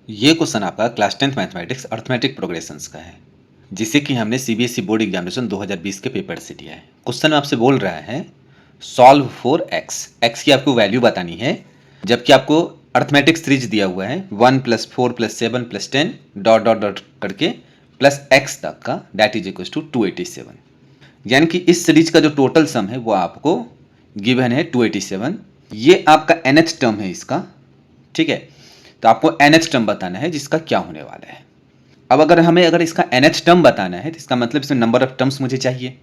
ये क्वेश्चन आपका class 10th mathematics arithmetic progressions का है, जिसे कि हमने सीबीएसई बोर्ड एग्जामिनेशन 2020 के पेपर से लिया है। क्वेश्चन आपसे बोल रहा है सॉल्व फॉर एक्स। एक्स की आपको वैल्यू बतानी है, जबकि आपको अर्थमेटिक सीरीज दिया हुआ है 1 + 4 + 7 + 10 डॉट डॉट डॉट करके प्लस एक्स तक का, दैट इज इक्वल टू 287। यानी कि इस सीरीज का जो टोटल सम है वो आपको गिवन है 287। ये आपका nth टर्म है इसका, ठीक है। तो आपको nth टर्म बताना है जिसका क्या होने वाला है। अब अगर इसका nth टर्म बताना है तो इसका मतलब इसमें नंबर ऑफ टर्म्स मुझे चाहिए,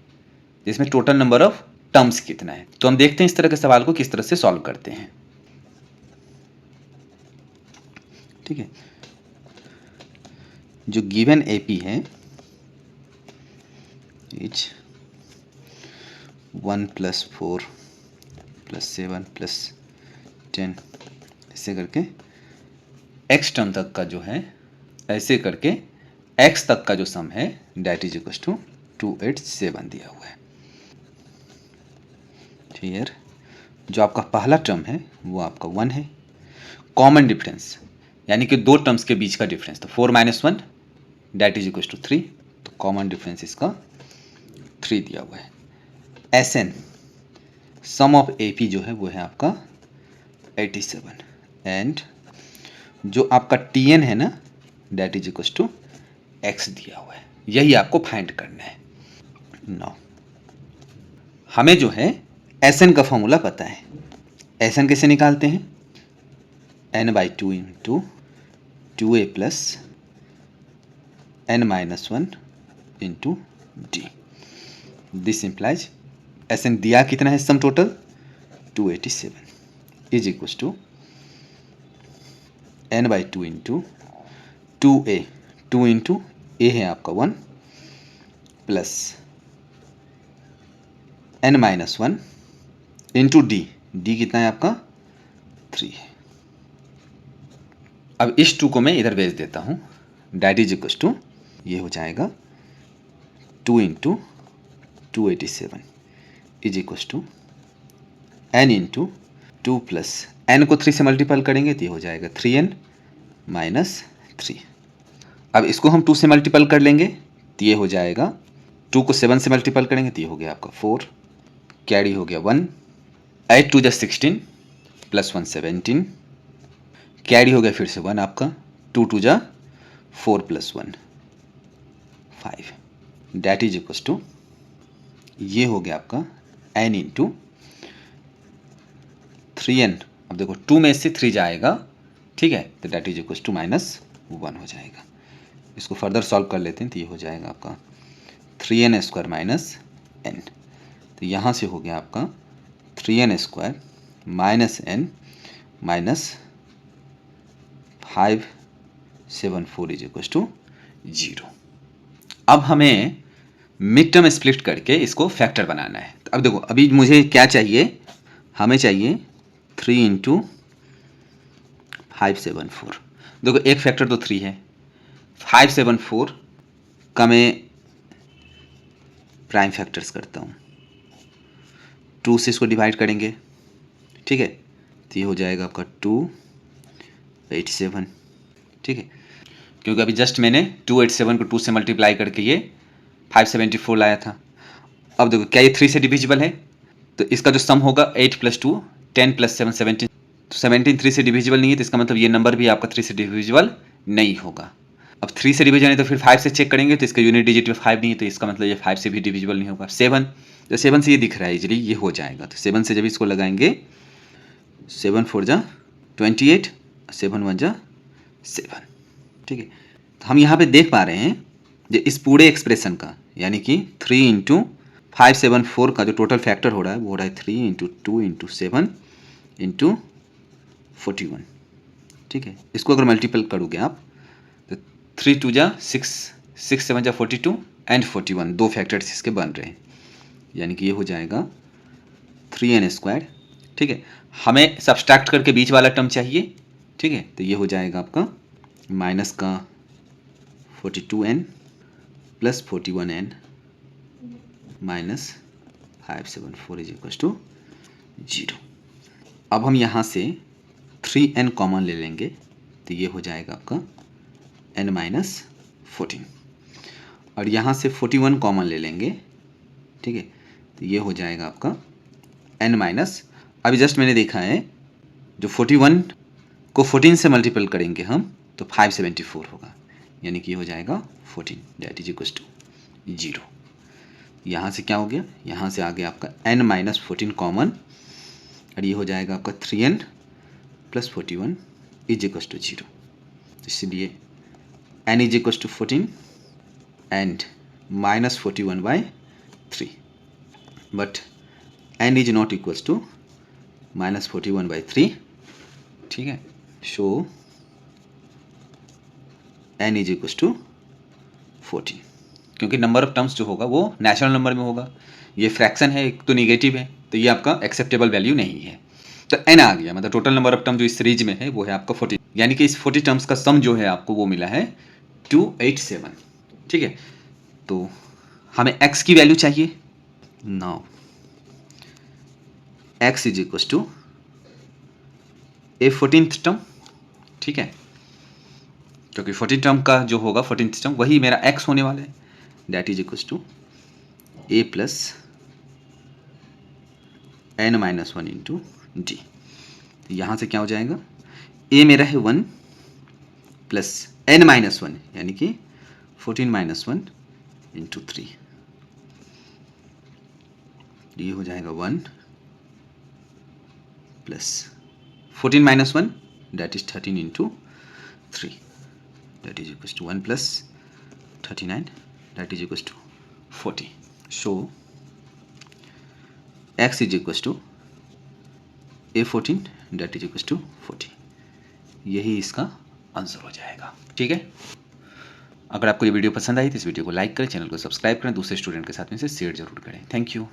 जिसमें टोटल नंबर ऑफ टर्म्स कितना है। तो हम देखते हैं इस तरह के सवाल को किस तरह से सॉल्व करते हैं, ठीक है। जो गिवन एपी है इज 1 + 4 + 7 + 10 ऐसे करके एक्स टर्म तक का जो है, ऐसे करके एक्स तक का जो सम है दैट इज इक्वल टू 287 दिया हुआ है। फिर जो आपका पहला टर्म है वो आपका 1 है। कॉमन डिफरेंस यानी कि दो टर्म्स के बीच का डिफरेंस, तो 4 - 1 दैट इज इक्वल टू 3। तो कॉमन डिफरेंस इसका 3 दिया हुआ है। S N sum of A P जो है वो है आपका 87 एंड जो आपका टी एन है ना that is equal to x दिया हुआ है। यही आपको फाइंड करना है। नो हमें जो है एस एन का फॉर्मूला पता है। एस एन कैसे निकालते हैं, n/2 into 2a plus n-1 into डी। दिस इम्प्लाइज एस एन दिया कितना है, sum total 287 is equal to n/2 into 2a, 2 into a है आपका 1 plus n-1 into D. D कितना है आपका 3 है। अब इस 2 को मैं इधर भेज देता हूँ, दैट इज इक्वल टू ये हो जाएगा 2 into 287 is equal to n into 2 plus n को 3 से मल्टीपल करेंगे तो ये हो जाएगा 3n - 3। अब इसको हम 2 से मल्टीपल कर लेंगे तो ये हो जाएगा, 2 को 7 से मल्टीपल करेंगे तो ये हो गया आपका 4, कैरी हो गया 1, 8 × 2 = 16 प्लस 1 17, कैरी हो गया फिर से 1 आपका, 2 × 2 = 4 plus 1 5 that is equal to ये हो गया आपका n इंटू 3n। अब देखो 2 में से 3 जाएगा, ठीक है, तो दैट इज इक्वल टू -1 हो जाएगा। इसको फर्दर सॉल्व कर लेते हैं तो ये हो जाएगा आपका 3n² - n। तो यहाँ से हो गया आपका 3n² - n -574 is equal to 0। अब हमें मिड टर्म स्प्लिट करके इसको फैक्टर बनाना है। तो अब देखो अभी मुझे क्या चाहिए, हमें चाहिए 3 इंटू 574। देखो एक फैक्टर तो 3 है, 574 का मैं प्राइम फैक्टर्स करता हूँ, 2 से इसको डिवाइड करेंगे, ठीक है, तो ये हो जाएगा आपका 287, ठीक है, क्योंकि अभी जस्ट मैंने 287 को 2 से मल्टीप्लाई करके ये 574 लाया था। अब देखो क्या ये 3 से डिविजिबल है, तो इसका जो सम होगा 8 + 2 10 + 7 17, तो 17 3 से डिविजिबल नहीं है, तो इसका मतलब ये नंबर भी आपका 3 से डिविजिबल नहीं होगा। अब 3 से डिविजन है तो फिर 5 से चेक करेंगे तो इसका यूनिट डिजिट में 5 नहीं है, तो इसका मतलब ये 5 से भी डिविजिबल नहीं होगा। 7, तो 7 से ये दिख रहा है इजीली, ये हो जाएगा। तो 7 से जब इसको लगाएंगे 7 4 = 28, 7 1 = 7, ठीक है। तो हम यहाँ पे देख पा रहे हैं जो इस पूरे एक्सप्रेशन का, यानी कि 3 इंटू 574 का जो टोटल फैक्टर हो रहा है वो हो रहा है 3 इंटू 2 इंटू 7 इंटू 41, ठीक है। इसको अगर मल्टीपल करोगे आप तो 3 2 = 6, 6 7 = 42 एंड 41, दो फैक्टर्स इसके बन रहे हैं, यानी कि ये हो जाएगा 3n², ठीक है। हमें सब्सट्रैक्ट करके बीच वाला टर्म चाहिए, ठीक है, तो ये हो जाएगा आपका माइनस का 42n plus 41n minus 574 is equal to 0। अब हम यहाँ से 3n कॉमन ले लेंगे, तो ये हो जाएगा आपका n-14, और यहाँ से 41 कॉमन ले लेंगे, ठीक है, तो ये हो जाएगा आपका अभी जस्ट मैंने देखा है जो 41 को 14 से मल्टीपल करेंगे हम तो 574 होगा, यानी कि हो जाएगा 14 दैट इज इक्वल टू 0। यहाँ से क्या हो गया, यहाँ से आ गया आपका n-14 कॉमन, और ये हो जाएगा आपका 3n + 41 इज इक्वल टू 0। इसलिए n is equal to 14 and -41/3, but n is not equals to -41/3, ठीक है। So n is equals to 14, क्योंकि नंबर ऑफ टर्म्स जो होगा वो नेचुरल नंबर में होगा, ये फ्रैक्शन है, एक तो निगेटिव है, तो ये आपका एक्सेप्टेबल वैल्यू नहीं है। तो n आ गया, मतलब टोटल नंबर ऑफ टर्म जो इस सीरीज में है वो है आपका 14, यानी कि इस 40 टर्म्स का सम जो है आपको वो मिला है 287, ठीक है। तो हमें x की वैल्यू चाहिए, now x is equal to a 14th term, ठीक है, क्योंकि 14 टर्म का जो होगा 14th टर्म वही मेरा x होने वाला है, that is equal to a plus n-1 into D. यहाँ से क्या हो जाएगा, a मेरा है 1 प्लस n-1 यानी कि 14-1 इंटू 3, ये हो जाएगा 1 plus 14-1 that is 13 into 3 that is equal to 1 plus 39 that is equal to 40। So x is equal to a14 that is equal to 40, यही इसका आंसर हो जाएगा, ठीक है। अगर आपको ये वीडियो पसंद आई तो इस वीडियो को लाइक करें, चैनल को सब्सक्राइब करें, दूसरे स्टूडेंट के साथ में से शेयर जरूर करें। Thank you.